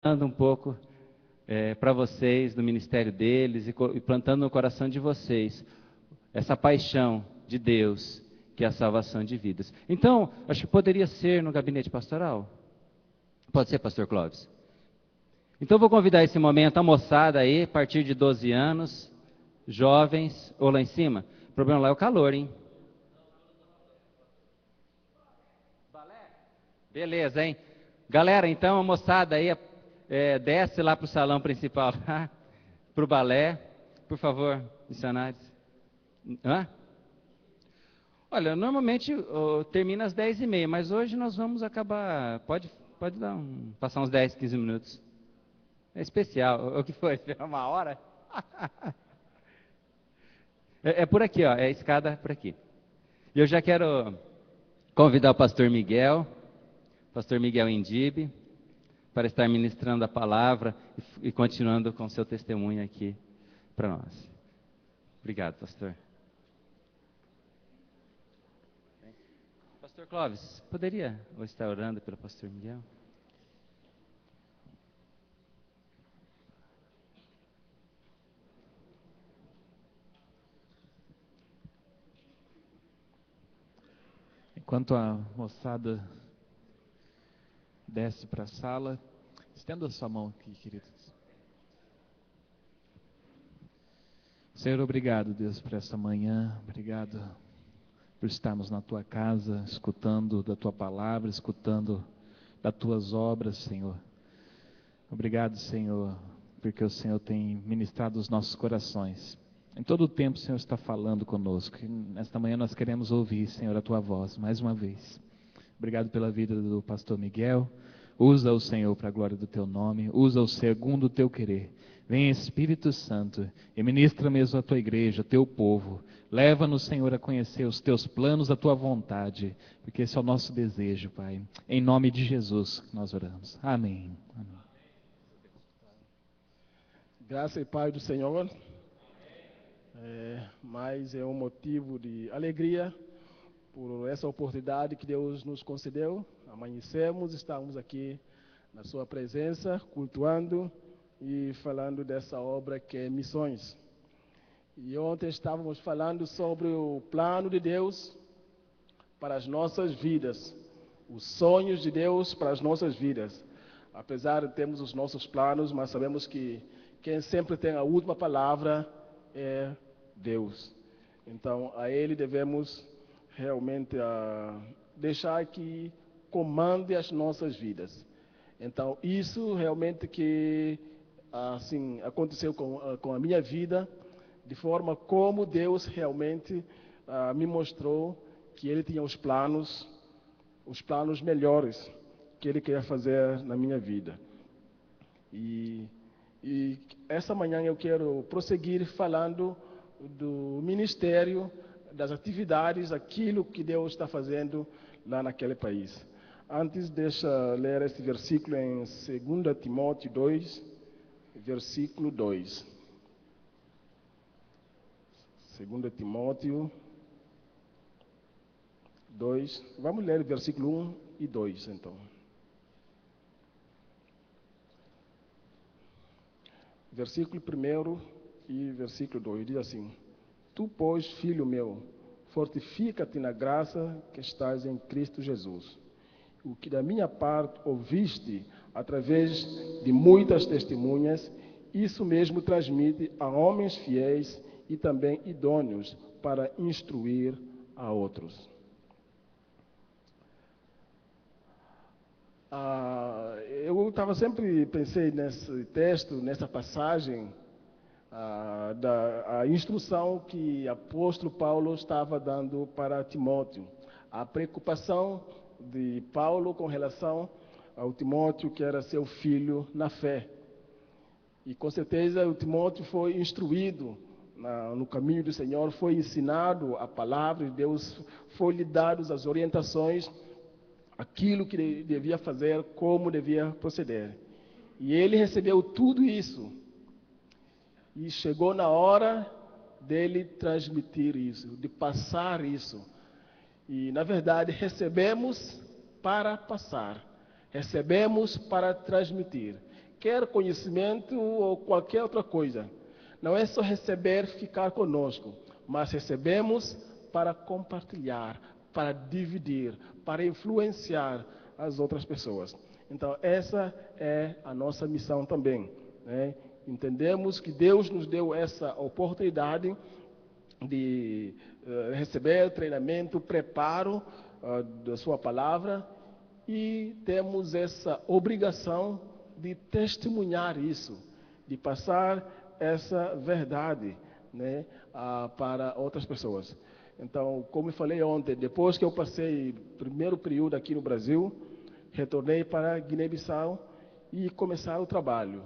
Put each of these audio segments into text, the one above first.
falando um pouco para vocês do ministério deles e plantando no coração de vocês essa paixão de Deus, que é a salvação de vidas. Então, acho que poderia ser no gabinete pastoral. Pode ser, pastor Clóvis? Então, vou convidar esse momento a moçada aí, a partir de 12 anos, jovens, ou lá em cima. O problema lá é o calor, hein? Beleza, hein? Galera, então, a moçada aí, desce lá para o salão principal, para o balé. Por favor, missionários. Hã? Olha, normalmente termina às 10h30, mas hoje nós vamos acabar. Pode passar uns 10, 15 minutos. É especial. O que foi? Uma hora? É por aqui, ó. É a escada por aqui. E eu já quero convidar o pastor Miguel Indibe, para estar ministrando a palavra e continuando com seu testemunho aqui para nós. Obrigado, pastor. Pastor Clóvis, poderia estar orando pelo pastor Miguel? Enquanto a moçada desce para a sala, estenda a sua mão aqui, queridos. Senhor, obrigado, Deus, por essa manhã. Obrigado por estarmos na tua casa, escutando da tua palavra, escutando das tuas obras, Senhor. Obrigado, Senhor, porque o Senhor tem ministrado os nossos corações. Em todo o tempo o Senhor está falando conosco. E nesta manhã nós queremos ouvir, Senhor, a tua voz, mais uma vez. Obrigado pela vida do pastor Miguel. Usa o Senhor para a glória do teu nome. Usa o segundo o teu querer. Vem Espírito Santo e ministra mesmo a tua igreja, teu povo. Leva-nos, Senhor, a conhecer os teus planos, a tua vontade, porque esse é o nosso desejo, Pai. Em nome de Jesus nós oramos. Amém. Amém. Graça e paz do Senhor. Mas é um motivo de alegria por essa oportunidade que Deus nos concedeu. Amanhecemos, estamos aqui na sua presença, cultuando e falando dessa obra que é missões. E ontem estávamos falando sobre o plano de Deus para as nossas vidas, os sonhos de Deus para as nossas vidas. Apesar de termos os nossos planos, mas sabemos que quem sempre tem a última palavra é Deus. Então, a Ele devemos realmente deixar que comande as nossas vidas. Então, isso realmente que assim aconteceu com a minha vida, de forma como Deus realmente me mostrou que Ele tinha os planos melhores que Ele queria fazer na minha vida. E essa manhã eu quero prosseguir falando do ministério, das atividades, aquilo que Deus está fazendo lá naquele país. Antes, deixa ler esse versículo em 2 Timóteo 2, versículo 2. 2 Timóteo 2, vamos ler o versículo 1 e 2, então. Versículo 1 e versículo 2 diz assim: Tu, pois, filho meu, fortifica-te na graça que estás em Cristo Jesus. O que da minha parte ouviste através de muitas testemunhas, isso mesmo transmite a homens fiéis e também idôneos para instruir a outros. Eu sempre pensei nesse texto, nessa passagem, da instrução que o apóstolo Paulo estava dando para Timóteo. A preocupação de Paulo com relação ao Timóteo, que era seu filho na fé. E com certeza o Timóteo foi instruído no caminho do Senhor, foi ensinado a palavra de Deus, foi-lhe dadas as orientações, aquilo que devia fazer, como devia proceder. E ele recebeu tudo isso. E chegou na hora dele transmitir isso, de passar isso. E, na verdade, recebemos para passar. Recebemos para transmitir. quer conhecimento ou qualquer outra coisa. Não é só receber, ficar conosco, mas recebemos para compartilhar, para dividir, para influenciar as outras pessoas. Então, essa é a nossa missão também, né? Entendemos que Deus nos deu essa oportunidade de receber treinamento, preparo da sua palavra, e temos essa obrigação de testemunhar isso, de passar essa verdade, né, para outras pessoas. Então, como eu falei ontem, depois que eu passei o primeiro período aqui no Brasil, retornei para Guiné-Bissau e começar o trabalho.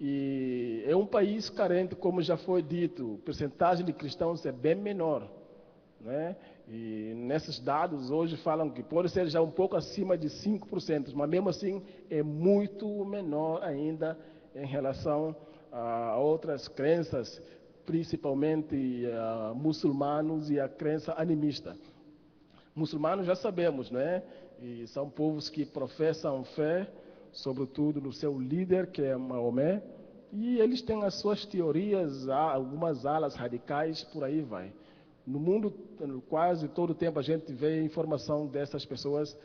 E é um país carente, como já foi dito, a percentagem de cristãos é bem menor, né? E nesses dados hoje falam que pode ser já um pouco acima de 5%, mas mesmo assim é muito menor ainda em relação a outras crenças, principalmente muçulmanos e a crença animista. Muçulmanos já sabemos, né? E são povos que professam fé, sobretudo no seu líder, que é Maomé, e eles têm as suas teorias, algumas alas radicais, por aí vai. No mundo, quase todo o tempo, a gente vê informação dessas pessoas,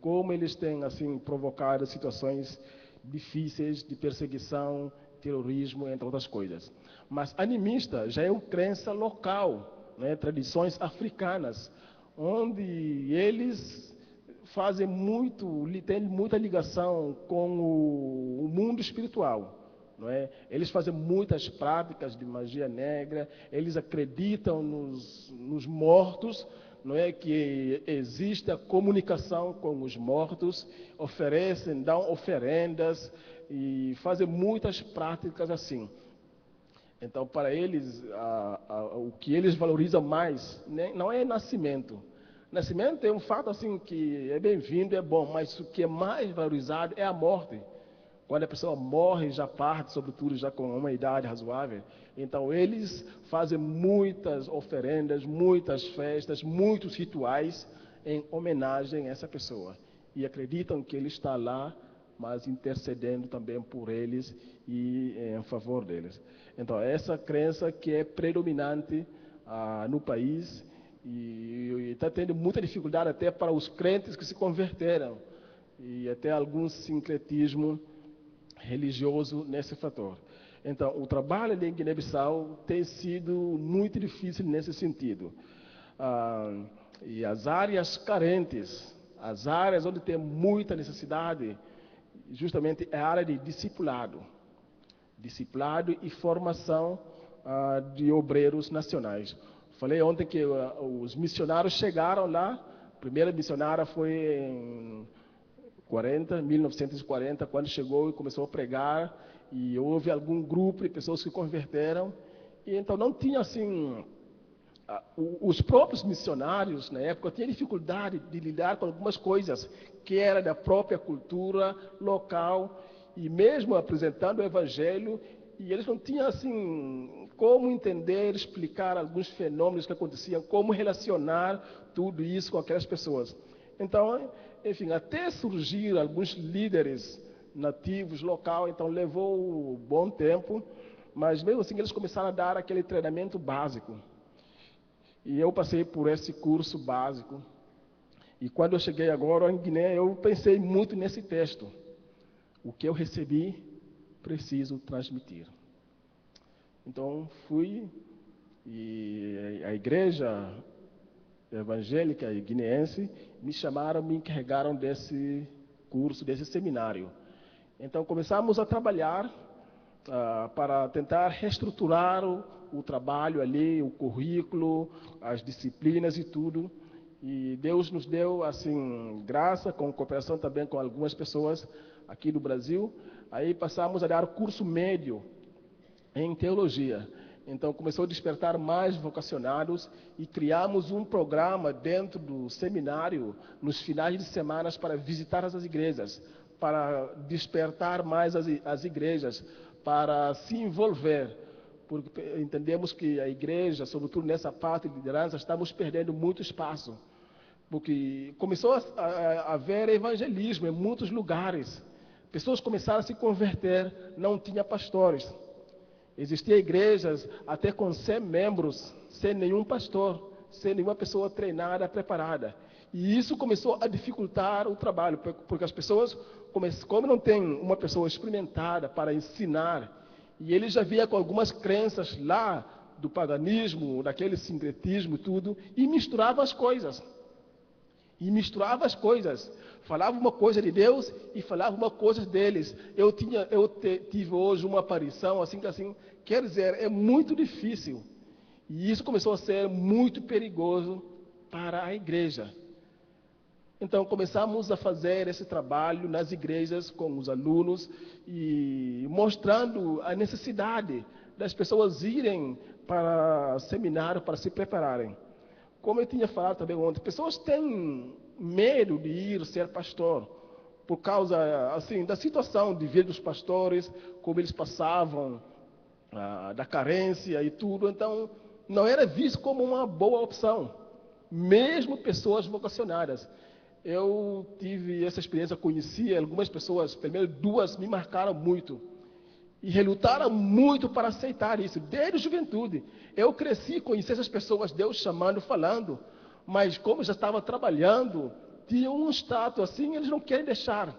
como eles têm, assim, provocado situações difíceis de perseguição, terrorismo, entre outras coisas. Mas animista já é uma crença local, né? Tradições africanas, onde eles fazem têm muita ligação com o mundo espiritual. Não é? Eles fazem muitas práticas de magia negra, eles acreditam nos mortos, não é? Que existe a comunicação com os mortos, dão oferendas e fazem muitas práticas assim. Então, para eles, o que eles valorizam mais, né, não é nascimento. Nascimento é um fato assim que é bem-vindo, é bom, mas o que é mais valorizado é a morte. Quando a pessoa morre, já parte, sobretudo já com uma idade razoável. Então, eles fazem muitas oferendas, muitas festas, muitos rituais em homenagem a essa pessoa. E acreditam que ele está lá, mas intercedendo também por eles e em favor deles. Então, essa crença que é predominante no país e está tendo muita dificuldade até para os crentes que se converteram e até algum sincretismo religioso nesse fator. Então, o trabalho em Guiné-Bissau tem sido muito difícil nesse sentido. E as áreas carentes, as áreas onde tem muita necessidade, justamente é a área de discipulado. Discipulado e formação de obreiros nacionais. Falei ontem que os missionários chegaram lá, a primeira missionária foi em 1940, quando chegou e começou a pregar, e houve algum grupo de pessoas que converteram, e então não tinha assim, os próprios missionários na época tinham dificuldade de lidar com algumas coisas que era da própria cultura local, e mesmo apresentando o evangelho, e eles não tinham assim como entender, explicar alguns fenômenos que aconteciam, como relacionar tudo isso com aquelas pessoas. Então, enfim, até surgir alguns líderes nativos local, então levou um bom tempo, mas mesmo assim eles começaram a dar aquele treinamento básico. E eu passei por esse curso básico. E quando eu cheguei agora em Guiné, eu pensei muito nesse texto. O que eu recebi, preciso transmitir. Então fui, e a igreja evangélica e guineense me chamaram, me encarregaram desse curso, desse seminário. Então começamos a trabalhar para tentar reestruturar o trabalho ali, o currículo, as disciplinas e tudo. E Deus nos deu assim graça, com cooperação também com algumas pessoas aqui do Brasil. Aí passamos a dar curso médio em teologia. Então começou a despertar mais vocacionados e criamos um programa dentro do seminário nos finais de semana para visitar as igrejas, para despertar mais as igrejas, para se envolver, porque entendemos que a igreja, sobretudo nessa parte de liderança, estamos perdendo muito espaço, porque começou a haver evangelismo em muitos lugares, Pessoas começaram a se converter, não tinha pastores. Existiam igrejas até com 100 membros, sem nenhum pastor, sem nenhuma pessoa treinada, preparada. E isso começou a dificultar o trabalho, porque as pessoas, como não tem uma pessoa experimentada para ensinar, e ele já via com algumas crenças lá do paganismo, daquele sincretismo, tudo, e misturava as coisas. Falava uma coisa de Deus e falava uma coisa deles. Tive hoje uma aparição, assim, quer dizer, é muito difícil. E isso começou a ser muito perigoso para a igreja. Então, começamos a fazer esse trabalho nas igrejas com os alunos e mostrando a necessidade das pessoas irem para seminário, para se prepararem. Como eu tinha falado também ontem, pessoas têm medo de ir ser pastor, por causa, assim, da situação de vida dos pastores, como eles passavam, da carência e tudo. Então, não era visto como uma boa opção, mesmo pessoas vocacionadas. Eu tive essa experiência, conheci algumas pessoas, pelo menos 2 me marcaram muito. E relutaram muito para aceitar isso, desde a juventude. Eu cresci, conheci essas pessoas, Deus chamando, falando, mas como já estava trabalhando, tinha um status assim, eles não querem deixar.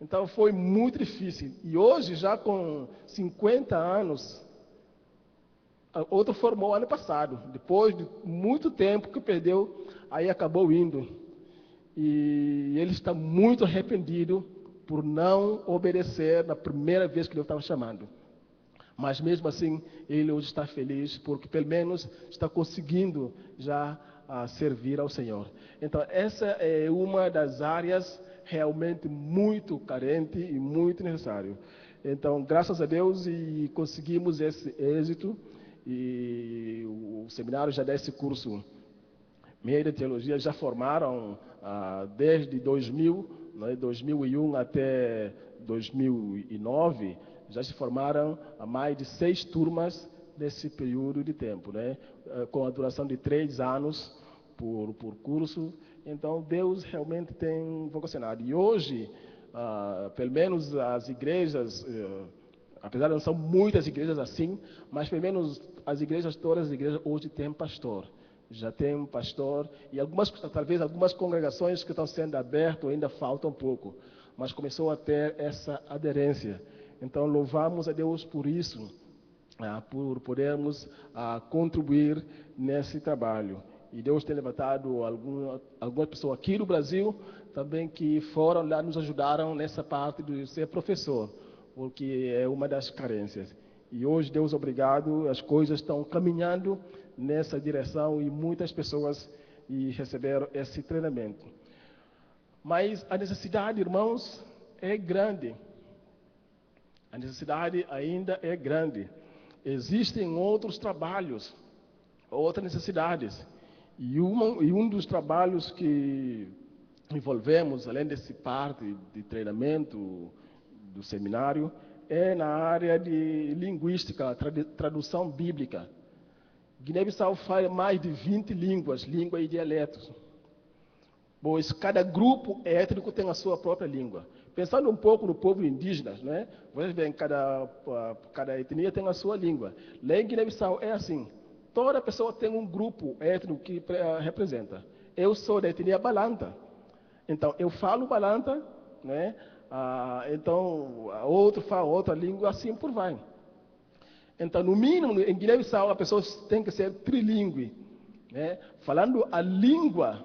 Então foi muito difícil. E hoje, já com 50 anos, outro formou ano passado, depois de muito tempo que perdeu, aí acabou indo. E ele está muito arrependido por não obedecer na primeira vez que Deus estava chamando. Mas mesmo assim, ele hoje está feliz, porque pelo menos está conseguindo já servir ao Senhor. Então, essa é uma das áreas realmente muito carente e muito necessário. Então, graças a Deus, e conseguimos esse êxito, e o seminário já dá esse curso meio de teologia, já formaram desde 2000, 2001 até 2009, já se formaram mais de 6 turmas nesse período de tempo, com a duração de 3 anos por curso. Então, Deus realmente tem vocacionado. E hoje, pelo menos as igrejas, apesar de não são muitas igrejas assim, mas pelo menos todas as igrejas hoje têm pastor. Já tem um pastor, e talvez algumas congregações que estão sendo abertas ainda falta um pouco, mas começou a ter essa aderência. Então, louvamos a Deus por isso, por podermos contribuir nesse trabalho. E Deus tem levantado alguma pessoa aqui no Brasil também que foram lá, nos ajudaram nessa parte de ser professor, porque é uma das carências. E hoje, Deus obrigado, as coisas estão caminhando nessa direção e muitas pessoas receberam esse treinamento. Mas a necessidade, irmãos, é grande. A necessidade ainda é grande. Existem outros trabalhos, outras necessidades. E um dos trabalhos que envolvemos, além desse parte de treinamento do seminário, é na área de linguística, tradução bíblica. Guiné-Bissau fala mais de 20 línguas, língua e dialetos. Pois cada grupo étnico tem a sua própria língua. Pensando um pouco no povo indígena, vocês veem, cada etnia tem a sua língua. Lá em Guiné-Bissau é assim, toda pessoa tem um grupo étnico que representa. Eu sou da etnia Balanta, então eu falo Balanta, então outro fala outra língua, assim por vai. Então, no mínimo, em Guiné-Bissau, a pessoa tem que ser trilíngue, falando a língua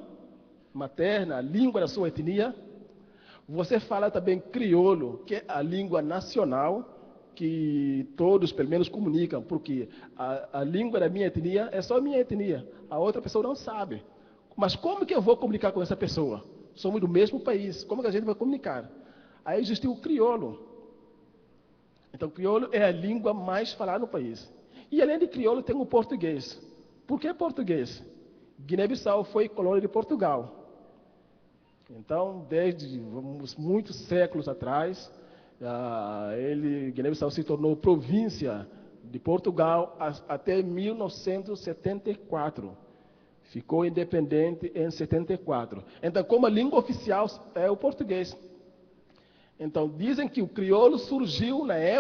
materna, a língua da sua etnia. Você fala também crioulo, que é a língua nacional, que todos, pelo menos, comunicam, porque a língua da minha etnia é só a minha etnia, a outra pessoa não sabe. Mas como que eu vou comunicar com essa pessoa? Somos do mesmo país, como que a gente vai comunicar? Aí existe o crioulo. Então, crioulo é a língua mais falada no país. E além de crioulo, tem o português. Por que português? Guiné-Bissau foi colônia de Portugal. Então, desde muitos séculos atrás, Guiné-Bissau se tornou província de Portugal até 1974. Ficou independente em 74. Então, como a língua oficial é o português. Então, dizem que o crioulo surgiu na época